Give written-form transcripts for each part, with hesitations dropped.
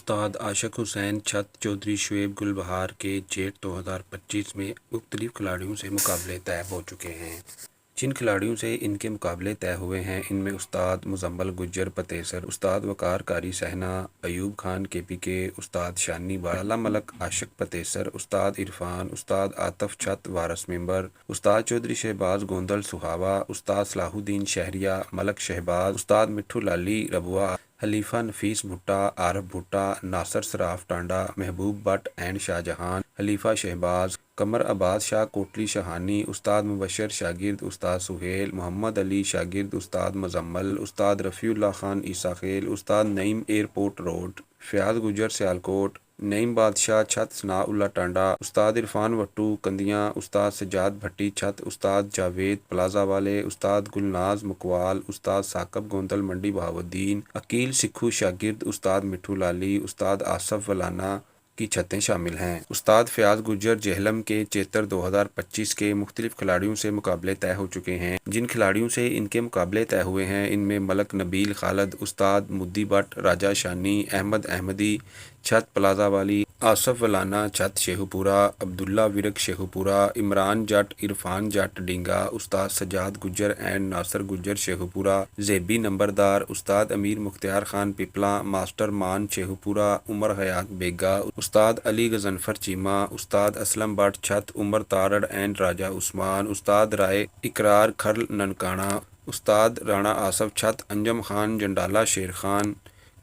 استاد عاشق حسین چھت چودھری شعیب گلبہار کے جیٹ 2025 میں مختلف کھلاڑیوں سے مقابلے طے ہو چکے ہیں۔ جن کھلاڑیوں سے ان کے مقابلے طے ہوئے ہیں ان میں استاد مزمل گجر پتیسر، استاد وقار قاری سہنا، ایوب خان KPK، استاد شانی بالا ملک عاشق پتیسر، استاد عرفان، استاد عاطف چھت وارث ممبر، استاد چودھری شہباز گوندل سہاوا، استاد صلاح الدین شہریہ ملک شہباز، استاد مٹھو لالی ربوہ، حلیفہ نفیس بھٹا، عارف بھٹا، ناصر صراف ٹانڈا، محبوب بٹ اینڈ شاہجہان، حلیفہ شہباز، قمر عباس شاہ کوٹلی شاہانی، استاد مبشر شاگرد استاد سہیل، محمد علی شاگرد استاد مزمل، استاد رفیع اللہ خان عیسیٰ خیل، استاد نعیم ایئرپورٹ روڈ، فیاض گجر سیالکوٹ، نعیم بادشاہ چھت ثناء اللہ ٹانڈا، استاد عرفان وٹو کندیاں، استاد سجاد بھٹی چھت، استاد جاوید پلازہ والے، استاد گلناز مکوال، استاد ثاقب گوندل منڈی بہاؤالدین، عقیل سکھو شاگرد استاد مٹھو لالی، استاد آصف ولانا کی چھتیں شامل ہیں۔ استاد فیاض گجر جہلم کے چیتر 2025 کے مختلف کھلاڑیوں سے مقابلے طے ہو چکے ہیں۔ جن کھلاڑیوں سے ان کے مقابلے طے ہوئے ہیں ان میں ملک نبیل خالد، استاد مدی بٹ، راجہ شانی، احمد احمدی چھت پلازہ والی، آصف ولانا چھت شیخو پورہ، عبداللہ ورک شیخو پورہ، عمران جٹ، عرفان جٹ ڈینگا، استاد سجاد گجر اینڈ ناصر گجر شیخو پورہ، زیبی نمبردار، استاد امیر مختار خان پپلاں، ماسٹر مان شیخو پورہ، عمر حیات بیگا، استاد علی غضنفر چیمہ، استاد اسلم بٹ چھت، عمر تارڑ اینڈ راجہ عثمان، استاد رائے اقرار کھرل ننکانہ، استاد رانا آصف چھت، انجم خان جنڈالہ شیر خان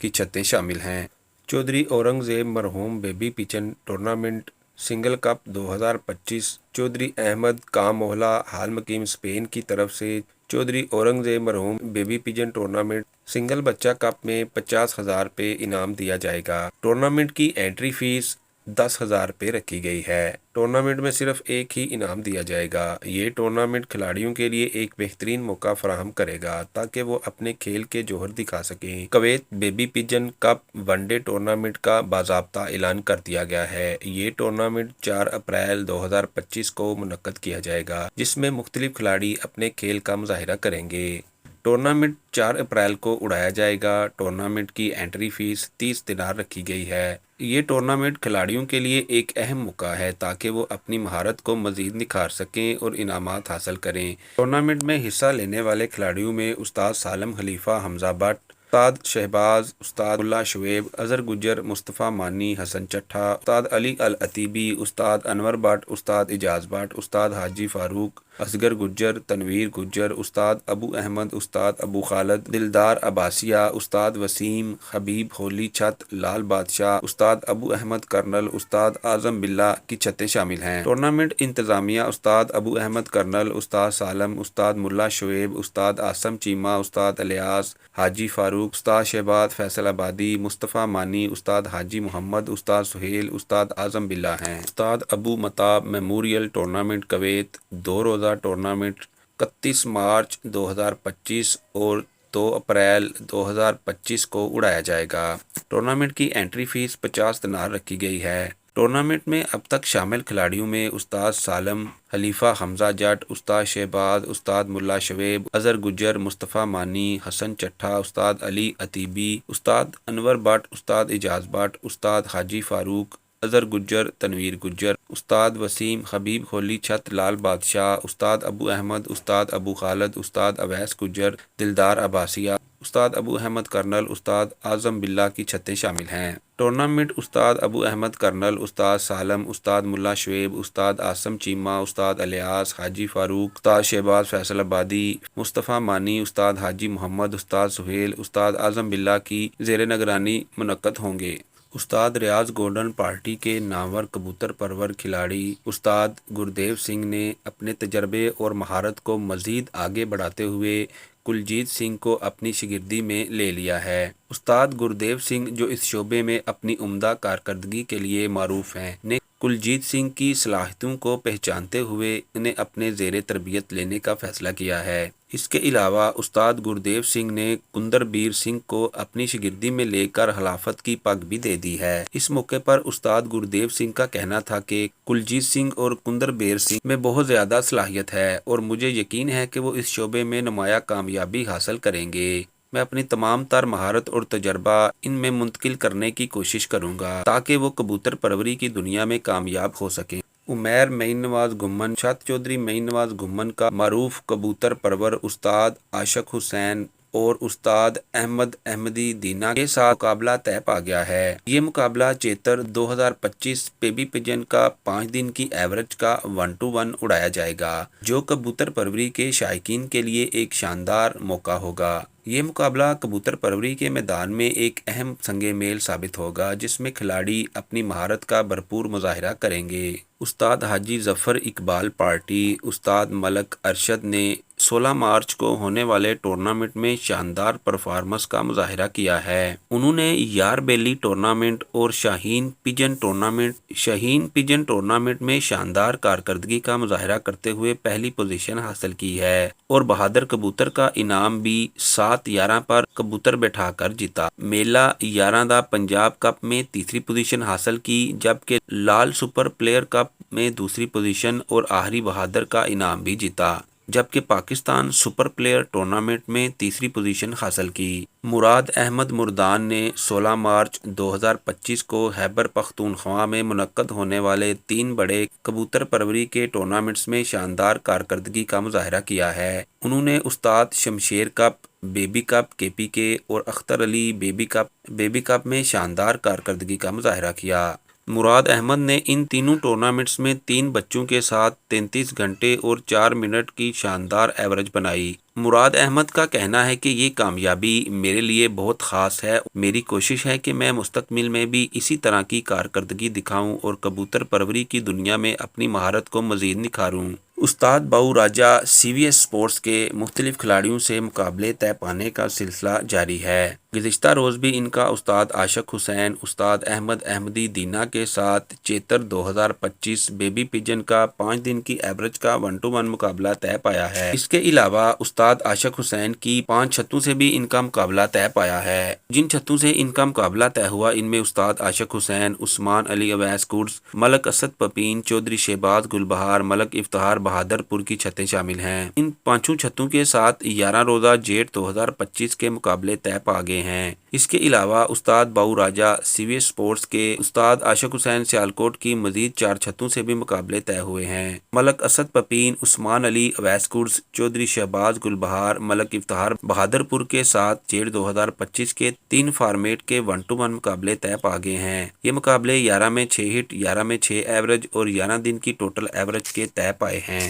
کی چھتیں شامل ہیں۔ چودھری اورنگ زیب مرحوم baby pigeon tournament single cup 2025 Chaudhry Ahmed کام موہلہ حال مقیم اسپین کی طرف سے چودھری اورنگ زیب مرحوم بیبی پجن ٹورنامنٹ سنگل بچہ کپ میں 50,000 روپے انعام دیا جائے گا۔ ٹورنامنٹ کی انٹری فیس 10,000 روپے رکھی گئی ہے۔ ٹورنامنٹ میں صرف ایک ہی انعام دیا جائے گا۔ یہ ٹورنامنٹ کھلاڑیوں کے لیے ایک بہترین موقع فراہم کرے گا تاکہ وہ اپنے کھیل کے جوہر دکھا سکیں۔ Kuwait baby pigeon cup one day tournament کا باضابطہ اعلان کر دیا گیا ہے۔ یہ ٹورنامنٹ 4 اپریل 2025 کو منعقد کیا جائے گا جس میں مختلف کھلاڑی اپنے کھیل کا مظاہرہ کریں گے۔ ٹورنامنٹ 4 اپریل کو اڑایا جائے گا۔ ٹورنامنٹ کی انٹری فیس 30 دینار رکھی گئی ہے۔ یہ ٹورنامنٹ کھلاڑیوں کے لیے ایک اہم موقع ہے تاکہ وہ اپنی مہارت کو مزید نکھار سکیں اور انعامات حاصل کریں۔ ٹورنامنٹ میں حصہ لینے والے کھلاڑیوں میں استاد سالم خلیفہ حمزہ بٹ، استاد شہباز، استاد اللہ شعیب، اظہر گجر، مصطفیٰ مانی، حسن چٹھا، استاد علی العتیبی، استاد انور بٹ، استاد اعجاز بٹ، استاد حاجی فاروق، اصغر گجر، تنویر گجر، استاد ابو احمد، استاد ابو خالد، دلدار عباسیہ، استاد وسیم، حبیب ہولی چھت، لال بادشاہ، استاد ابو احمد کرنل، استاد اعظم باللہ کی چھتیں شامل ہیں۔ ٹورنامنٹ انتظامیہ استاد ابو احمد کرنل، استاد سالم، استاد ملا شعیب، استاد عاصم چیمہ، استاد الیاس، حاجی فاروق، استاد شہباز فیصل آبادی، مصطفیٰ مانی، استاد حاجی محمد، استاد سہیل، استاد اعظم باللہ ہیں۔ استاد ابو متاب میموریل ٹورنامنٹ کویت 2 روزہ ٹورنامنٹ 31 مارچ 2025 اور 2 اپریل 2025 کو اڑایا جائے گا۔ ٹورنامنٹ کی انٹری فیس 50 دینار رکھی گئی ہے۔ ٹورنامنٹ میں اب تک شامل کھلاڑیوں میں استاد سالم خلیفہ حمزہ جٹ، استاد شہباز، استاد ملا شعیب، اظہر گجر، مصطفیٰ مانی، حسن چٹھا، استاد علی عتیبی، استاد انور بٹ، استاد اعجاز بٹ، استاد حاجی فاروق، اظہر گجر، تنویر گجر، استاد وسیم، حبیب ہولی چھت، لال بادشاہ، استاد ابو احمد، استاد ابو خالد، استاد اویس گجر، دلدار عباسیہ، استاد ابو احمد کرنل، استاد اعظم باللہ کی چھتیں شامل ہیں۔ ٹورنامنٹ استاد ابو احمد کرنل، استاد سالم، استاد ملا شعیب، استاد عاصم چیمہ، استاد الیاس، حاجی فاروق، استاد شہباز فیصل آبادی، مصطفیٰ مانی، استاد حاجی محمد، استاد سہیل، استاد اعظم باللہ کی زیر نگرانی منعقد ہوں گے۔ استاد ریاض گولڈن پارٹی کے نامور کبوتر پرور کھلاڑی استاد گردیو سنگھ نے اپنے تجربے اور مہارت کو مزید آگے بڑھاتے ہوئے کلجیت سنگھ کو اپنی شاگردی میں لے لیا ہے۔ استاد گردیو سنگھ جو اس شعبے میں اپنی عمدہ کارکردگی کے لیے معروف ہیں نے کلجیت سنگھ کی صلاحیتوں کو پہچانتے ہوئے انہیں اپنے زیر تربیت لینے کا فیصلہ کیا ہے۔ اس کے علاوہ استاد گردیو سنگھ نے کندر بیر سنگھ کو اپنی شاگردی میں لے کر خلافت کی پگ بھی دے دی ہے۔ اس موقع پر استاد گردیو سنگھ کا کہنا تھا کہ کلجیت سنگھ اور کندر بیر سنگھ میں بہت زیادہ صلاحیت ہے اور مجھے یقین ہے کہ وہ اس شعبے میں نمایاں کامیابی حاصل کریں گے۔ میں اپنی تمام تر مہارت اور تجربہ ان میں منتقل کرنے کی کوشش کروں گا تاکہ وہ کبوتر پروری کی دنیا میں کامیاب ہو سکیں۔ عمیر معین نواز گھمن چھت چودھری معین نواز گھمن کا معروف کبوتر پرور استاد عاشق حسین اور استاد احمد احمدی دینا کے ساتھ مقابلہ طے پا گیا ہے۔ یہ مقابلہ چیتر 2025 بیبی پجن کا 5 دن کی ایوریج کا 1-1 اڑایا جائے گا، جو کبوتر پروری کے شائقین کے لیے ایک شاندار موقع ہوگا۔ یہ مقابلہ کبوتر پروری کے میدان میں ایک اہم سنگ میل ثابت ہوگا، جس میں کھلاڑی اپنی مہارت کا بھرپور مظاہرہ کریں گے۔ استاد حاجی ظفر اقبال پارٹی استاد ملک ارشد نے 16 مارچ کو ہونے والے ٹورنامنٹ میں شاندار پرفارمنس کا مظاہرہ کیا ہے۔ انہوں نے یار بیلی ٹورنامنٹ اور شاہین پجن ٹورنامنٹ میں شاندار کارکردگی کا مظاہرہ کرتے ہوئے پہلی پوزیشن حاصل کی ہے اور بہادر کبوتر کا انعام بھی 7-11 پر کبوتر بٹھا کر جیتا۔ میلہ 11 دا پنجاب کپ میں تیسری پوزیشن حاصل کی، جبکہ لال سپر پلیئر کپ میں دوسری پوزیشن اور آخری بہادر کا انعام بھی جیتا، جبکہ پاکستان سپر پلیئر ٹورنامنٹ میں تیسری پوزیشن حاصل کی۔ مراد احمد مردان نے 16 مارچ 2025 کو خیبر پختونخوا میں منعقد ہونے والے 3 بڑے کبوتر پروری کے ٹورنامنٹس میں شاندار کارکردگی کا مظاہرہ کیا ہے۔ انہوں نے استاد شمشیر کپ، بیبی کپ KPK اور اختر علی بیبی کپ میں شاندار کارکردگی کا مظاہرہ کیا۔ مراد احمد نے ان تینوں ٹورنامنٹس میں 3 بچوں کے ساتھ 33 گھنٹے اور 4 منٹ کی شاندار ایوریج بنائی۔ مراد احمد کا کہنا ہے کہ یہ کامیابی میرے لیے بہت خاص ہے۔ میری کوشش ہے کہ میں مستقبل میں بھی اسی طرح کی کارکردگی دکھاؤں اور کبوتر پروری کی دنیا میں اپنی مہارت کو مزید نکھاروں۔ استاد باؤ راجہ CVS اسپورٹس کے مختلف کھلاڑیوں سے مقابلے طے پانے کا سلسلہ جاری ہے۔ گزشتہ روز بھی ان کا استاد عاشق حسین، استاد احمد احمدی دینا کے ساتھ چیتر 2025 بیبی پجن کا 5 دن کی ایوریج کا 1-1 مقابلہ طے پایا ہے۔ اس کے علاوہ استاد عاشق حسین کی 5 چھتوں سے بھی ان کا مقابلہ طے پایا ہے۔ جن چھتوں سے ان کا مقابلہ طے ہوا، ان میں استاد عاشق حسین، عثمان علی اویس کوڈز، ملک اسد پپین، چودھری شہباز گلبہار، ملک افتخار بہادر پور کی چھتیں شامل ہیں۔ ان 5 چھتوں کے ساتھ 11 روزہ جیٹ 2025 کے مقابلے طے پا گئے ہیں۔ اس کے علاوہ استاد باؤ راجہ CVS اسپورٹس کے استاد عاشق حسین سیالکوٹ کی مزید 4 چھتوں سے بھی مقابلے طے ہوئے ہیں۔ ملک اسد پپین، عثمان علی اویس کوڈز، چودھری شہباز گلبہار، ملک افتخار بہادر پور کے ساتھ جیٹ 2025 کے 3 فارمیٹ کے 1-1 مقابلے طے پا گئے ہیں۔ یہ مقابلے 11 میں 6 ہٹ، 11 میں 6 ایوریج اور 11 دن کی ٹوٹل ایوریج کے طے پائے ہیں۔